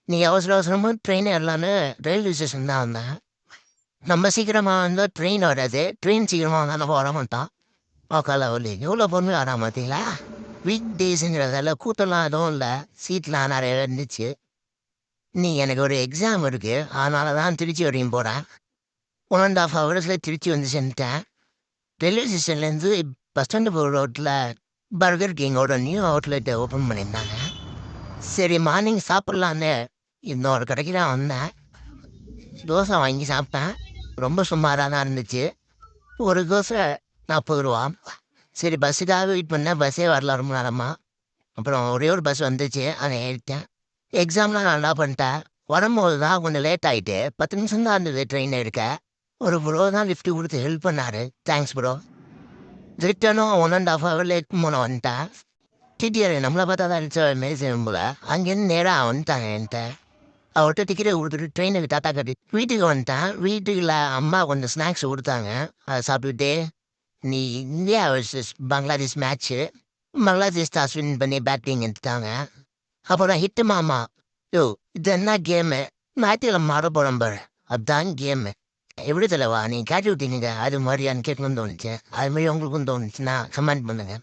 நீ அவசர அவசரமா ட்ரெயின் ஏறலான்னு ரயில்வே ஸ்டேஷன் தான் வந்தேன். நம்ம சீக்கிரமா வந்தா ட்ரெயின் வராது. ட்ரெயின் சீக்கிரமா வந்தா வர மாட்டான். பார்க்கல ஒல்லி எவ்வளோ பொறுமையாக வரான் பார்த்தீங்களா? வீக் டேஸுங்கிறதால கூட்டம்லாம் எதுவும் இல்லை. சீட்லாம் நிறைய இருந்துச்சு. நீ எனக்கு ஒரு எக்ஸாம் இருக்கு. அதனால தான் திருச்சி வரையும் போகிறேன். 1½ ஹவர்ஸில் திருச்சி வந்து சேர்ந்துட்டேன். ரயில்வே ஸ்டேஷன்லேருந்து பஸ் ஸ்டாண்டு போகிற ரோட்டில் பர்கர் கிங்கோட நியூ அவுட்லெட்டை ஓப்பன் பண்ணியிருந்தாங்க. சரி மார்னிங் சாப்பிட்லான்னு இன்னொரு கடைக்கு தான் வந்தேன். தோசை வாங்கி சாப்பிட்டேன். ரொம்ப சுமாராக தான் இருந்துச்சு. ஒரு தோசை 40 ரூபா. சரி பஸ்ஸுக்காக வெயிட் பண்ணேன். பஸ்ஸே வரல ரொம்ப நேரமா. அப்புறம் ஒரே ஒரு பஸ் வந்துச்சு. அதை ஏறிட்டேன். எக்ஸாம்லாம் நல்லா பண்ணிட்டேன். வரும்போது தான் கொஞ்சம் லேட் ஆகிட்டு 10 நிமிஷம் தான் இருந்தது ட்ரெயின் எடுக்க. ஒரு ப்ரோ தான் லிஃப்ட் கொடுத்து ஹெல்ப் பண்ணார். Thanks bro. ரிட்டனும் 1½ ஹவர் லேட் போன வந்துட்டேன். டிடிஆர் நம்மளை பார்த்தா தான் அடிச்ச மாரி செய்யும் போல. அங்கேருந்து நேராக வந்துட்டாங்க என்கிட்ட. அவர்கிட்ட டிக்கெட்டை கொடுத்துட்டு ட்ரெயினுக்கு டாட்டா கட்டி வீட்டுக்கு வந்துட்டேன். வீட்டுக்குள்ள அம்மா கொஞ்சம் ஸ்நாக்ஸ் கொடுத்தாங்க. அதை சாப்பிட்டுட்டு நீ India versus Bangladesh match. Bangladesh toss win பண்ணி பேட்டிங் எடுத்துட்டாங்க. அப்புறம் ஹிட்டு மாமா. யோ இது என்ன கேமு? ஞாயிற்றுக்கிழமை மாற போகிறோம் பாரு. அதுதான் கேமு. எப்படி தலைவா நீ கேட்டு விட்டீங்க அது மாதிரியான்னு கேட்கணும்னு தோணுச்சு. அது மாதிரி உங்களுக்கும் தோணுச்சுன்னா கமெண்ட் பண்ணுங்க.